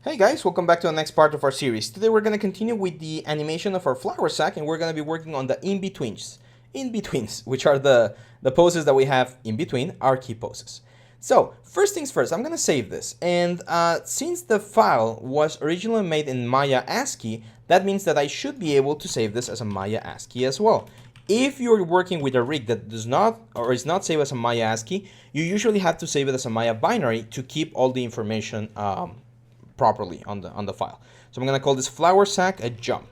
Hey guys, welcome back to the next part of our series. Today we're going to continue with the animation of our flour sack and we're going to be working on the in-betweens. In-betweens, which are the poses that we have in between our key poses. So, first things first, I'm going to save this. And since the file was originally made in Maya ASCII, that means that I should be able to save this as a Maya ASCII as well. If you're working with a rig that does not or is not saved as a Maya ASCII, you usually have to save it as a Maya binary to keep all the information properly on the file. So I'm gonna call this flour sack a jump.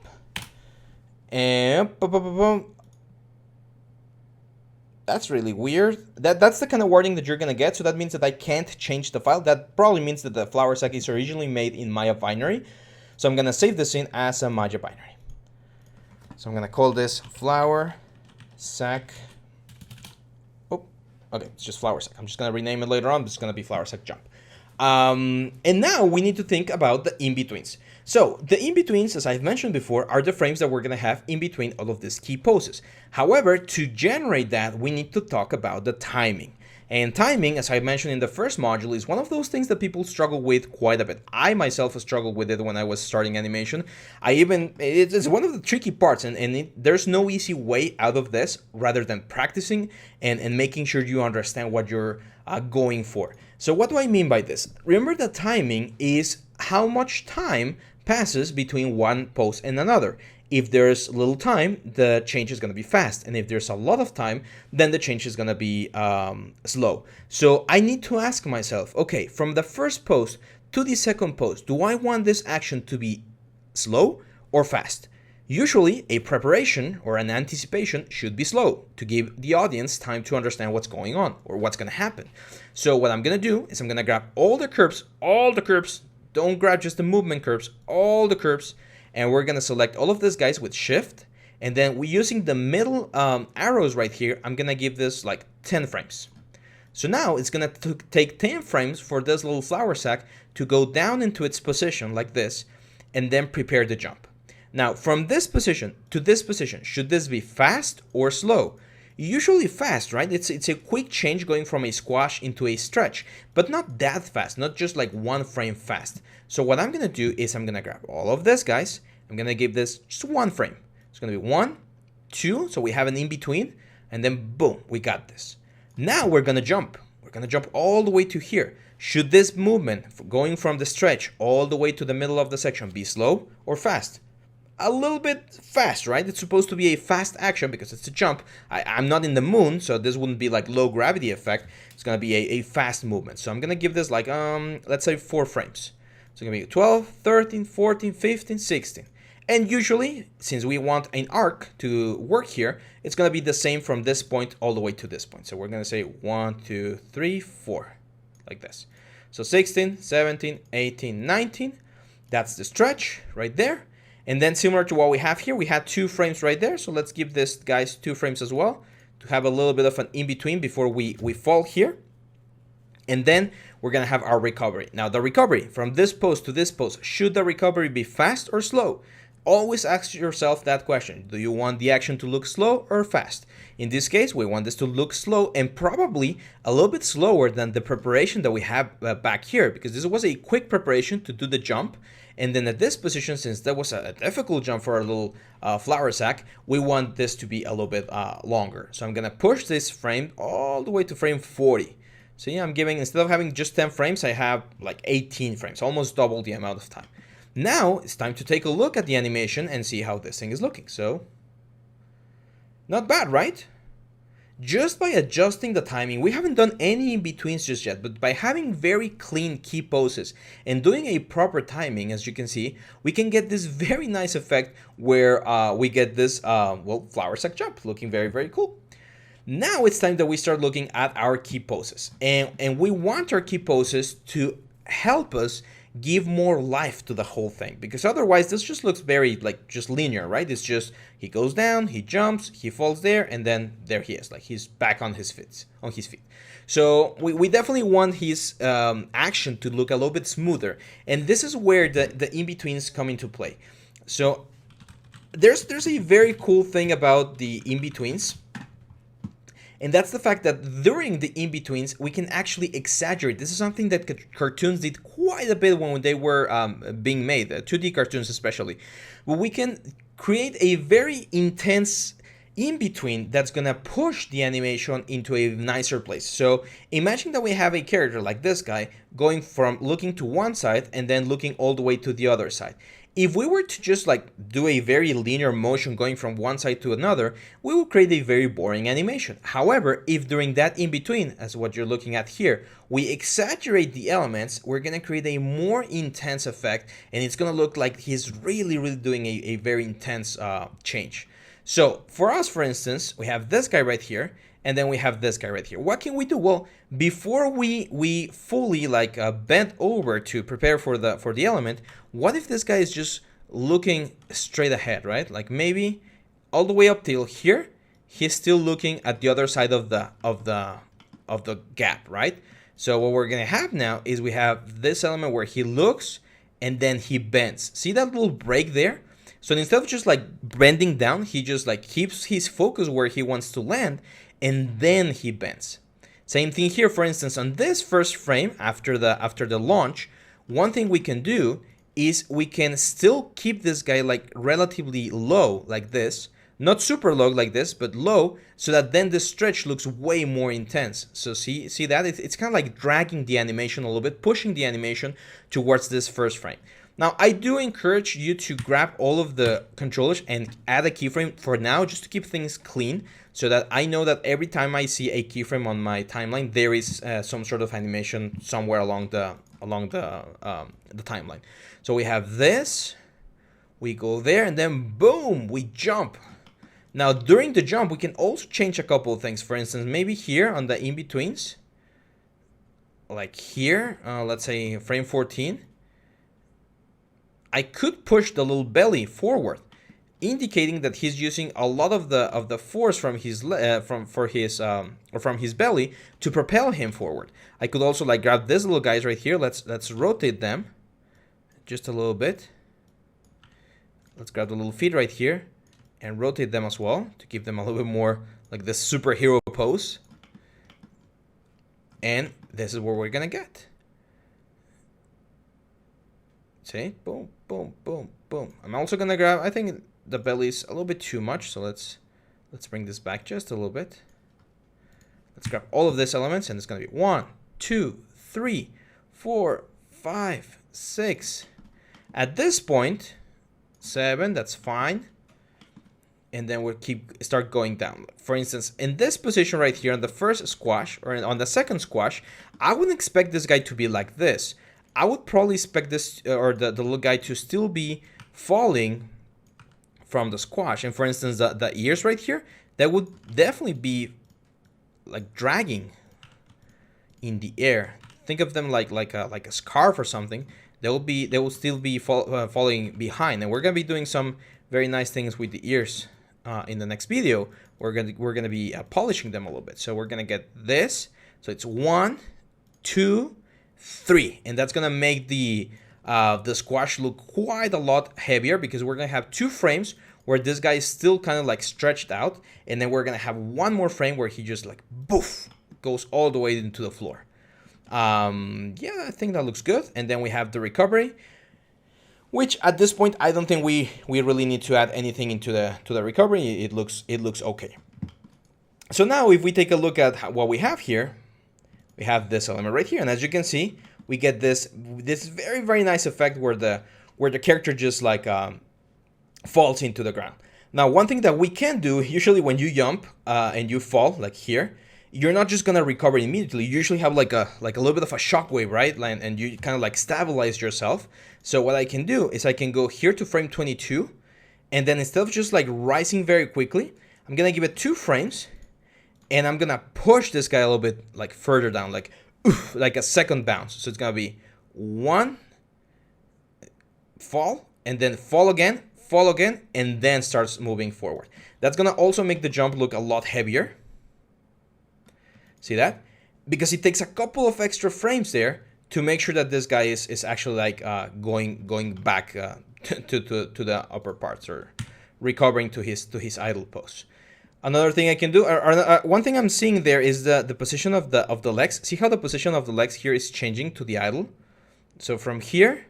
And that's really weird. That's the kind of wording that you're gonna get. So that means that I can't change the file. That probably means that the flour sack is originally made in Maya binary. So I'm gonna save this in as a Maya binary. So I'm gonna call this flour sack. Oh, okay, it's just flour sack. I'm just gonna rename it later on. It's gonna be flour sack jump. And now we need to think about the in-betweens. So the in-betweens, as I've mentioned before, are the frames that we're going to have in between all of these key poses. However, to generate that, we need to talk about the timing. And timing, as I mentioned in the first module, is one of those things that people struggle with quite a bit. I myself struggled with it when I was starting animation. It's one of the tricky parts, and there's no easy way out of this rather than practicing and making sure you understand what you're going for. So what do I mean by this? Remember that timing is how much time passes between one pose and another. If there's little time, the change is going to be fast. And if there's a lot of time, then the change is going to be slow. So I need to ask myself, okay, from the first pose to the second pose, do I want this action to be slow or fast? Usually, a preparation or an anticipation should be slow to give the audience time to understand what's going on or what's going to happen. So what I'm going to do is I'm going to grab all the curves, don't grab just the movement curves, all the curves, and we're going to select all of these guys with shift. And then we're using the middle arrows right here. I'm going to give this like 10 frames. So now it's going to take 10 frames for this little flour sack to go down into its position like this and then prepare the jump. Now, from this position to this position, should this be fast or slow? Usually fast, right? It's a quick change going from a squash into a stretch, but not that fast, not just like one frame fast. So what I'm gonna do is I'm gonna grab all of this, guys. I'm gonna give this just one frame. It's gonna be 1, 2, so we have an in-between, and then boom, we got this. Now we're gonna jump. We're gonna jump all the way to here. Should this movement going from the stretch all the way to the middle of the section be slow or fast? A little bit fast, right? It's supposed to be a fast action because it's a jump. I'm not in the moon, so this wouldn't be like low gravity effect. It's gonna be a fast movement. So I'm gonna give this like, let's say 4 frames. So it's gonna be 12, 13, 14, 15, 16. And usually, since we want an arc to work here, it's gonna be the same from this point all the way to this point. So we're gonna say 1, 2, 3, 4, like this. So 16, 17, 18, 19. That's the stretch right there. And then similar to what we have here, we had 2 frames right there. So let's give this guys 2 frames as well to have a little bit of an in-between before we fall here. And then we're going to have our recovery. Now the recovery from this pose to this pose, should the recovery be fast or slow? Always ask yourself that question. Do you want the action to look slow or fast? In this case, we want this to look slow and probably a little bit slower than the preparation that we have back here, because this was a quick preparation to do the jump. And then at this position, since that was a difficult jump for our little flour sack, we want this to be a little bit longer. So I'm going to push this frame all the way to frame 40. So yeah, I'm giving, instead of having just 10 frames, I have like 18 frames, almost double the amount of time. Now it's time to take a look at the animation and see how this thing is looking. So, not bad, right? Just by adjusting the timing, we haven't done any in-betweens just yet, but by having very clean key poses and doing a proper timing, as you can see, we can get this very nice effect where we get this, flour sack jump looking very, very cool. Now it's time that we start looking at our key poses. And we want our key poses to help us give more life to the whole thing, because otherwise this just looks very like just linear, right? It's just he goes down, he jumps, he falls there, and then there he is, like he's back on his feet. So we definitely want his action to look a little bit smoother, and this is where the in-betweens come into play. So there's a very cool thing about the in-betweens, And that's the fact that during the in-betweens, we can actually exaggerate. This is something that cartoons did quite a bit when they were being made, 2D cartoons especially. But we can create a very intense in-between that's gonna push the animation into a nicer place. So imagine that we have a character like this guy going from looking to one side and then looking all the way to the other side. If we were to just like do a very linear motion going from one side to another, we will create a very boring animation. However, if during that in between, as what you're looking at here, we exaggerate the elements, we're gonna create a more intense effect, and it's gonna look like he's really doing a very intense change. So for us, for instance, we have this guy right here, and then we have this guy right here. What can we do? Well, before we fully like bend over to prepare for the element, what if this guy is just looking straight ahead, right? Like maybe all the way up till here, he's still looking at the other side of the gap, right? So what we're gonna have now is we have this element where he looks and then he bends. See that little break there? So instead of just like bending down, he just like keeps his focus where he wants to land, and then he bends. Same thing here, for instance, on this first frame after the launch, one thing we can do is we can still keep this guy like relatively low like this, not super low like this, but low, so that then the stretch looks way more intense. So see that? It's kind of like dragging the animation a little bit, pushing the animation towards this first frame. Now, I do encourage you to grab all of the controllers and add a keyframe for now, just to keep things clean, so that I know that every time I see a keyframe on my timeline, there is some sort of animation somewhere along the timeline. So we have this, we go there, and then boom, we jump. Now, during the jump, we can also change a couple of things. For instance, maybe here on the in-betweens, like here, let's say frame 14, I could push the little belly forward, indicating that he's using a lot of the force from his belly to propel him forward. I could also like grab these little guys right here. Let's rotate them just a little bit. Let's grab the little feet right here and rotate them as well to give them a little bit more like this superhero pose. And this is what we're gonna get. See, boom, boom, boom, boom. I'm also gonna grab, I think the belly's a little bit too much, so let's bring this back just a little bit. Let's grab all of these elements, and it's gonna be 1, 2, 3, 4, 5, 6. At this point, 7, that's fine. And then we'll start going down. For instance, in this position right here on the first squash, or on the second squash, I wouldn't expect this guy to be like this. I would probably expect this, or the little guy to still be falling from the squash. And for instance, the ears right here, that would definitely be like dragging in the air. Think of them like a scarf or something. They will still be falling behind. And we're gonna be doing some very nice things with the ears in the next video. We're gonna be polishing them a little bit. So we're gonna get this. So it's 1, 2, 3, and that's gonna make the squash look quite a lot heavier, because we're gonna have 2 frames where this guy is still kind of like stretched out, and then we're gonna have 1 more frame where he just like boof goes all the way into the floor. Yeah, I think that looks good. And then we have the recovery, which at this point I don't think we really need to add anything into the recovery. It looks okay. So now if we take a look at what we have here, we have this element right here, and as you can see, we get this very nice effect where the character just like falls into the ground. Now, one thing that we can do, usually when you jump and you fall like here, you're not just gonna recover immediately. You usually have like a little bit of a shockwave, right? And you kind of like stabilize yourself. So what I can do is I can go here to frame 22, and then instead of just like rising very quickly, I'm gonna give it 2 frames. And I'm gonna push this guy a little bit like further down, like oof, like a second bounce. So it's gonna be 1, fall, and then fall again, and then starts moving forward. That's gonna also make the jump look a lot heavier. See that? Because it takes a couple of extra frames there to make sure that this guy is actually like going back to the upper parts, or recovering to his idle pose. Another thing I can do, one thing I'm seeing there is the position of the legs. See how the position of the legs here is changing to the idle? So from here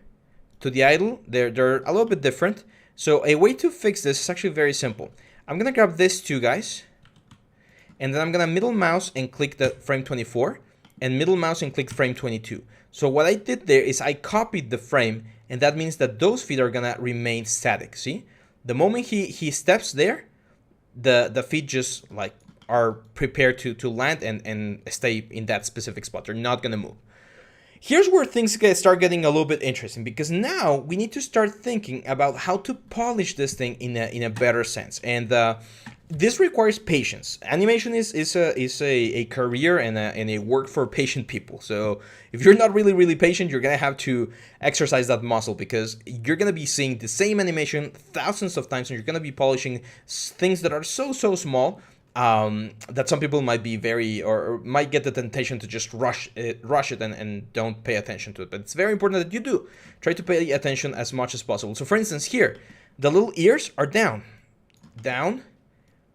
to the idle, they're a little bit different. So a way to fix this is actually very simple. I'm gonna grab these two guys, and then I'm gonna middle mouse and click the frame 24, and middle mouse and click frame 22. So what I did there is I copied the frame, and that means that those feet are gonna remain static. See? The moment he steps there, the feet just like are prepared to land and stay in that specific spot. They're not gonna move. Here's where things start getting a little bit interesting, because now we need to start thinking about how to polish this thing in a better sense, and this requires patience. Animation is a career and a work for patient people. So if you're not really patient, you're gonna have to exercise that muscle, because you're gonna be seeing the same animation thousands of times, and you're gonna be polishing things that are so small. That some people might be or might get the temptation to just rush it and don't pay attention to it. But it's very important that you do try to pay attention as much as possible. So for instance, here, the little ears are down.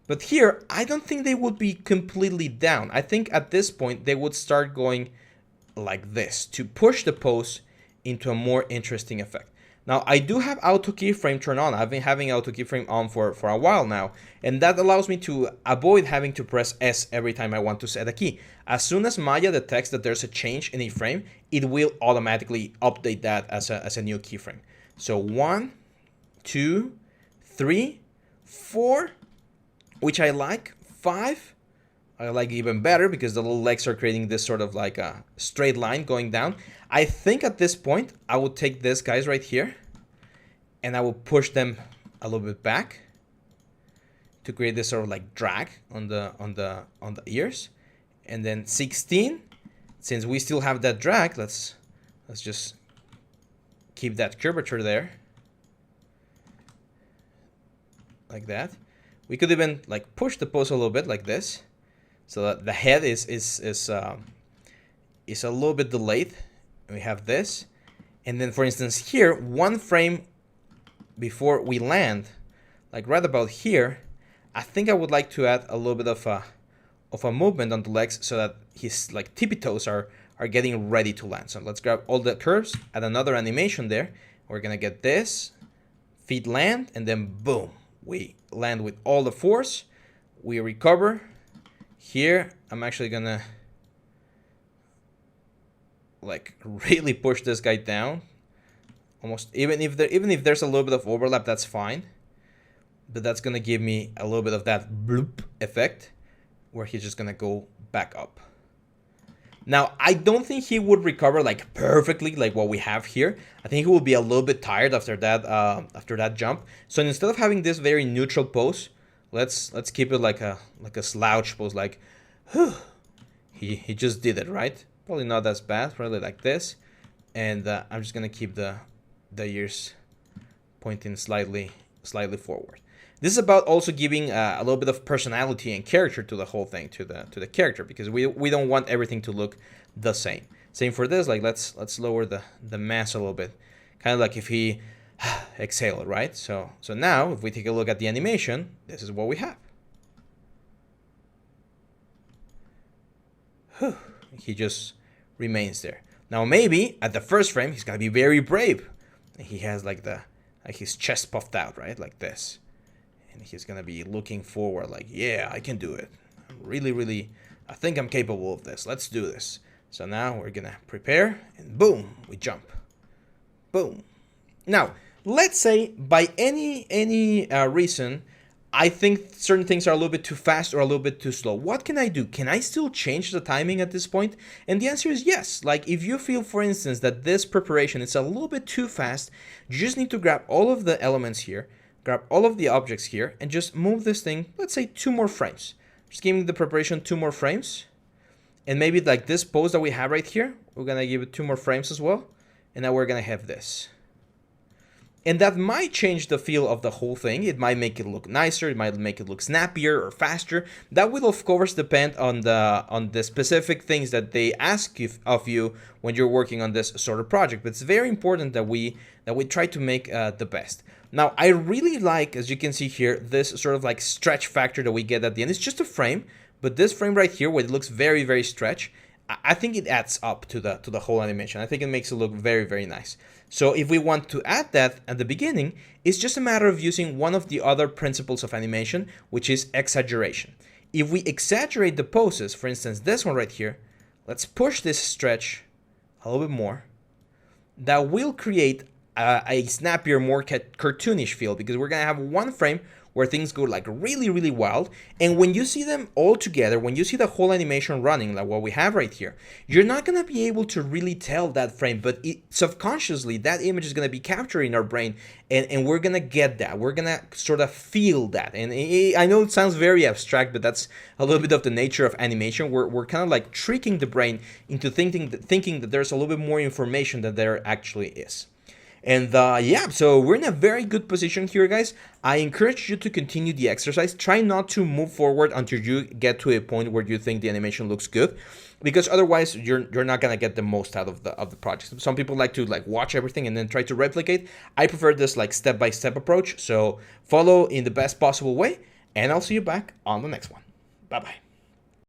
But here, I don't think they would be completely down. I think at this point, they would start going like this to push the pose into a more interesting effect. Now, I do have auto keyframe turned on. I've been having auto keyframe on for a while now, and that allows me to avoid having to press S every time I want to set a key. As soon as Maya detects that there's a change in a frame, it will automatically update that as a new keyframe. So 1, 2, 3, 4, which I like. 5, I like even better, because the little legs are creating this sort of like a straight line going down. I think at this point, I would take these guys right here, and I will push them a little bit back to create this sort of like drag on the ears. And then 16, since we still have that drag, let's just keep that curvature there, like that. We could even like push the pose a little bit like this, so that the head is a little bit delayed. We have this, and then for instance here, one frame before we land, like right about here, I think I would like to add a little bit of a movement on the legs, so that his like tippy toes are getting ready to land. So let's grab all the curves, add another animation there. We're gonna get this, feet land, and then boom, we land with all the force. We recover. Here, I'm actually gonna like really push this guy down. Almost, even if there's a little bit of overlap, that's fine. But that's gonna give me a little bit of that bloop effect, where he's just gonna go back up. Now, I don't think he would recover like perfectly like what we have here. I think he will be a little bit tired after that jump. So instead of having this very neutral pose, let's keep it like a slouch pose, like whew, he just did it, right? Probably not as bad, probably like this. And I'm just gonna keep the ears pointing slightly forward. This is about also giving a little bit of personality and character to the whole thing, to the character, because we don't want everything to look the same. Same for this, like let's lower the mass a little bit, kind of like if he exhaled, right? So now if we take a look at the animation, this is what we have. He just remains there. Now maybe at the first frame he's gonna be very brave. He has like his chest puffed out, right, like this. And he's gonna be looking forward like, yeah, I can do it. I'm really, I think I'm capable of this. Let's do this. So now we're gonna prepare, and boom, we jump. Boom. Now, let's say by any reason, I think certain things are a little bit too fast or a little bit too slow. What can I do? Can I still change the timing at this point? And the answer is yes. Like if you feel, for instance, that this preparation is a little bit too fast, you just need to grab all of the elements here, grab all of the objects here, and just move this thing, let's say 2 more frames. Just giving the preparation 2 more frames. And maybe like this pose that we have right here, we're gonna give it 2 more frames as well. And now we're gonna have this. And that might change the feel of the whole thing. It might make it look nicer, it might make it look snappier or faster. That will of course depend on the specific things that they ask of you when you're working on this sort of project. But it's very important that we try to make the best. Now, I really like, as you can see here, this sort of like stretch factor that we get at the end. It's just a frame, but this frame right here, where it looks very, very stretch, I think it adds up to the whole animation. I think it makes it look very, very nice. So if we want to add that at the beginning, it's just a matter of using one of the other principles of animation, which is exaggeration. If we exaggerate the poses, for instance, this one right here, let's push this stretch a little bit more. That will create a snappier, more cartoonish feel, because we're gonna have one frame where things go like really, really wild. And when you see them all together, when you see the whole animation running, like what we have right here, you're not gonna be able to really tell that frame, but subconsciously, that image is gonna be captured in our brain, and we're gonna get that. We're gonna sort of feel that. And I know it sounds very abstract, but that's a little bit of the nature of animation. We're kind of like tricking the brain into thinking that there's a little bit more information than there actually is. And yeah, so we're in a very good position here, guys. I encourage you to continue the exercise. Try not to move forward until you get to a point where you think the animation looks good, because otherwise you're not gonna get the most out of the project. Some people like to watch everything and then try to replicate. I prefer this step-by-step approach. So follow in the best possible way, and I'll see you back on the next one. Bye bye.